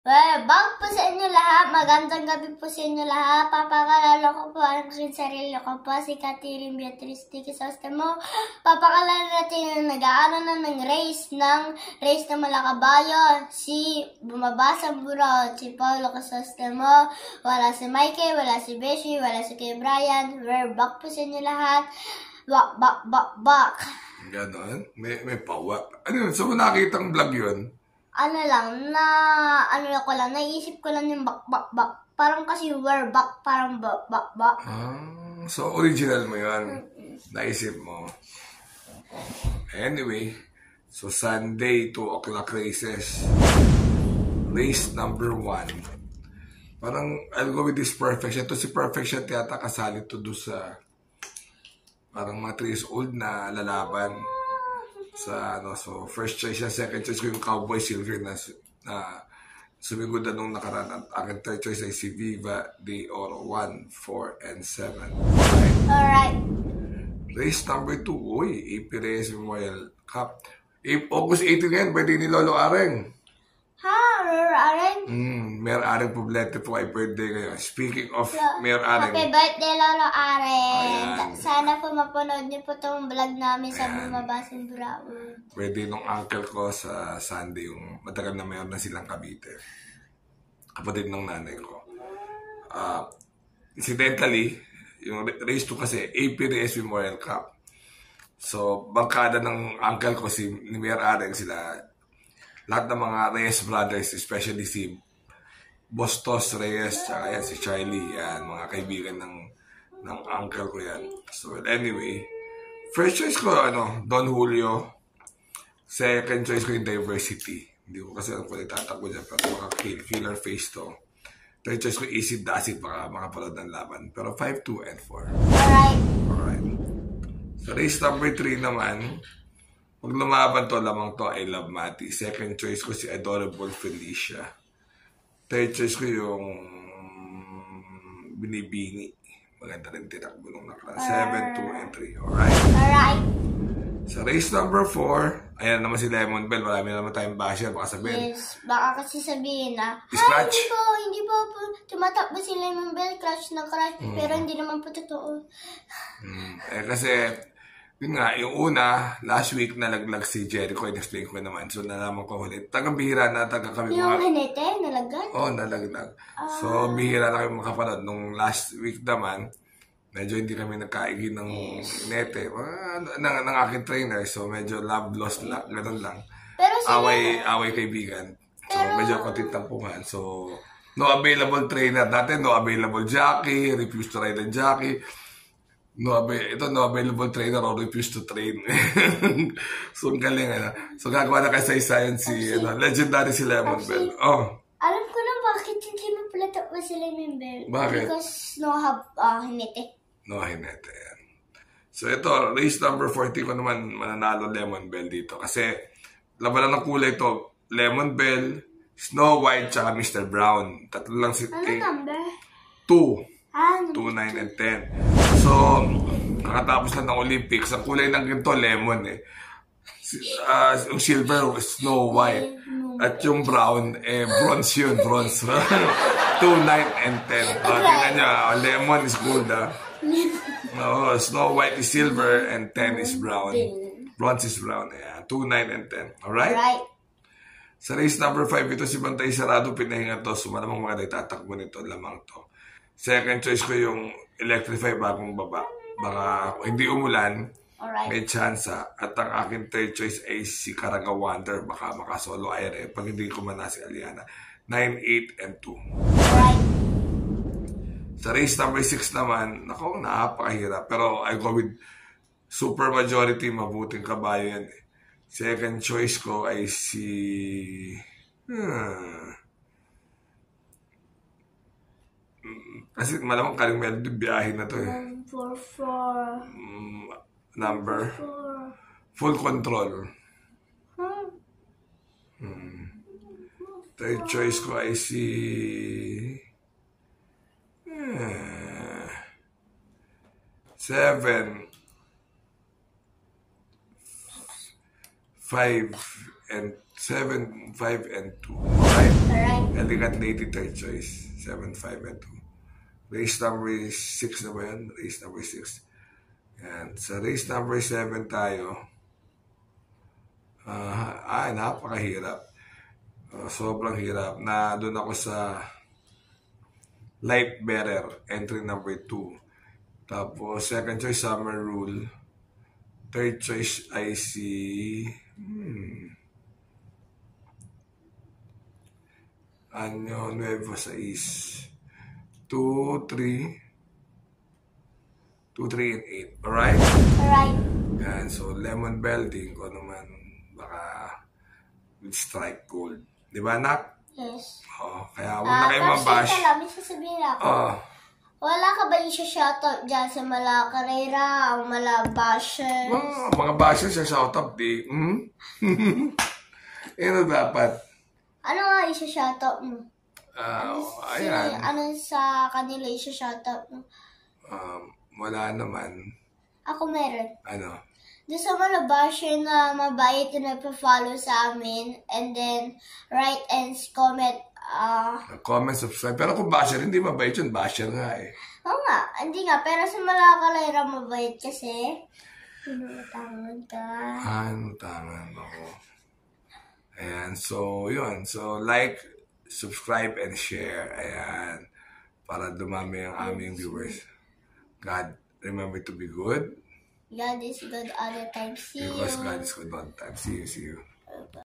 Back po sa inyo lahat. Magandang gabi po sa inyo lahat. Papakalala ko po ang aking sarili ko po, si Catherine Beatriz de Crisostomo. Papakalala natin yung nag-aaral na ng race ng Malakabayo. Si Bumaba sa Burao, si Paulo Crisostomo. Wala si Mikey, wala si Beshi, wala si Kay Brian. We're back po sa inyo lahat. Back. Ganon? May pawa. Ano yun? Saan mo nakita ang vlog yun? Naisip ko lang yung back. Parang kasi we're back, parang back. So original mo yun. Naisip mo. Anyway, so Sunday, 2 o'clock races. Race number 1. Parang, I'll go with this Perfection. Ito si Perfection, tiyata kasali to do sa parang mga 3 years old na lalaban. So first choice yan, second choice ko yung Cowboy Silver na sumigod na nung nakaraan. At aking third choice ay si Viva de Oro 1, 4, and 7. Alright. Race number 2, AP Reyes Memorial Cup. August 18 ngayon, pwede ni Lolo Areng. Areng? Mayor Areng Poblete po ay birthday ngayon. Speaking of Mayor Areng. Happy birthday, Lolo Areng. Sana po mapanood niyo po itong vlog namin sa Bumaba sa Burao. Birthday nung uncle ko sa Sunday, yung matagal na mayor na silang Cavite. Kapatid ng nanay ko. Incidentally, yung race 2 kasi, AP Reyes Memorial Cup. So, bangkada ng uncle ko, ni Mayor Areng, sila, lahat ng mga Reyes brothers, especially si Bostos Reyes, tsaka yan, si Charlie, yan, mga kaibigan ng uncle ko yan. So, anyway, first choice ko, Don Julio. Second choice ko yung Diversity. Hindi ko kasi alam kung itatakbo dyan, pero mga killer face to. Third choice ko Easy Dasit, baka makapanood ng laban. Pero 5, 2, and 4. Alright. So, race number 3 naman, pag lumaban to, lamang to, I Love Mati. Second choice ko si Adorable Felicia. Third choice ko yung Binibini. Maganda rin tinakbo nung nakaraan. 7, 2, and 3. Alright. Sa race number 4, ayan naman si Lemon Bell. Marami naman tayong basher. Baka sabihin. Yes, baka kasi sabihin na, Scratch? Hindi po tumatakbo si Lemon Bell, crush na crush. Pero hindi naman po totoo. Kasi, yun nga, yung una, last week nalaglag si Jericho, in-explain ko naman. So, nalaman ko ulit. Tagang-bihira na, kami yung Hanete, nalaglag? Oo, nalaglag. So, bihira na kami makapanood. Nung last week naman, medyo hindi kami nagkaigi ng nete. Ng aking trainer. So, medyo love lost lang. Ganun lang. Pero away kaibigan. So, medyo konting tampungan. So, no available trainer. Dati, no available jockey. Refuse to ride ang jockey. No available trainer or refuse to train. So, ang galing, So, gagawa na kayo sa yun si, legendary si Lemon Bell. Alam ko na bakit hindi mo pala takbo si Lemon Bell. Bakit? Because no have Hanete. No Hanete, yan. So, ito, race number 40 ko naman mananalo Lemon Bell dito. Kasi, laban ng kulay ito, Lemon Bell, Snow White, tsaka Mr. Brown. Tatlo lang si... Ano number? 2. 2, 9, and 10. So, kakatapos lang ng Olympics, ang kulay ng ganito, lemon yung silver, Snow White. At yung brown, bronze yun, bronze. 2, 9, and 10. Tingnan nyo, lemon is gold, Snow White is silver, and 10 is brown. Bronze is brown, 2, 9, and 10. Alright? Right. Sa race number 5, ito si Bantay Sarado, pinahinga to. So, malamang mga nagtatakbo nito, lamang to. Second choice ko yung Electrify bagong baba. Baka hindi umulan, may chance. At ang aking third choice ay si Caraga Wonder. Baka makasolo aire pag hindi ko man si Aliana. 9, 8, and 2. Sa race number 6 naman, napakahirap. Pero I go with super majority, mabuting kabayo yan. Second choice ko ay si... Kasi malamang Karing Melody, biyahin na to 4. Number 4. Full Control. Third choice ko ay si... 7, 5, and 7, 5, and 2. Alright? Alright. Elegant Lady, third choice. 7, 5, and 2. Race number 6 na ba yan? Race number 6. Yan. Sa race number 7 tayo. Napakahirap. Sobrang hirap. Na doon ako sa Light Bearer, entry number 2. Tapos, second choice, Summer Rule. Third choice, I see... Año Nuevo 6. 2, 3, and 8. Alright? Alright. Yan. So, Lemon Belting, kung naman, baka with strike gold. Di ba, Nak? Yes. Kaya huwag na kayo mabash. Tapos may sasabihin ako. Wala ka ba i-shoutout dyan sa Mala Carrera o Mala Basher? Mga basher sa shoutout, di. Ano dapat? Ano nga i-shoutout mo? Ayan. Ano sa kanila i-shoutout mo? Wala naman. Ako meron. Ano? Doon sa Mala Basher na mabait na nagpa-follow sa amin and then write and comment. Comment, subscribe. Pero kung basher, hindi mabait yun. Basher nga eh. Oo nga. Hindi nga. Pero sa Mala Carrera mabait kasi. Inuutangan ka. Inuutangan ako. Ayan. So, yun. So, like, subscribe, and share. Ayan. Para dumami ang aming viewers. God, remember to be good. God is good all the time. See you. Because God is good all the time. See you.